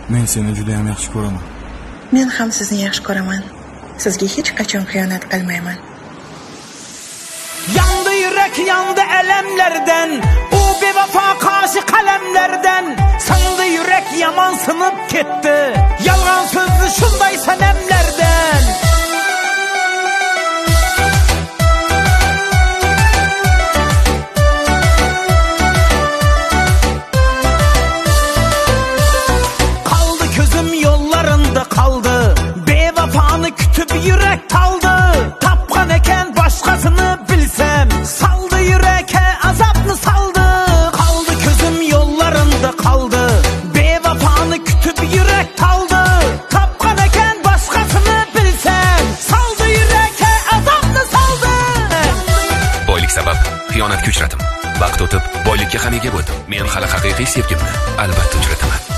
Men seni juda ham yaxshi ko'raman. Men ham sizni yaxshi ko'raman. Sizga hech qachon xiyonat qilmayman. Yandı yürek yandı elemlerden, o bevafa karşı kalemlerden. Sandı yürek yaman sınıp gitti, yalan sözlü şunday senemlerden. Kaldı gözüm yollarında kaldı, bevafanı kütüp yürek kaldı. Tapkan eken başkasını bilsem, saldı yüreke azaplı saldı. Kaldı gözüm yollarında kaldı, bevafanı kütüp yürek kaldı. Tapkan eken başkasını bilsem, saldı yüreke azaplı saldı. Boylik sabab xiyonatga uchradim. Vaqt o'tib, boylikka ham ega bo'ldim. Men hali haqiqiy sevgimni albatta uchrataman.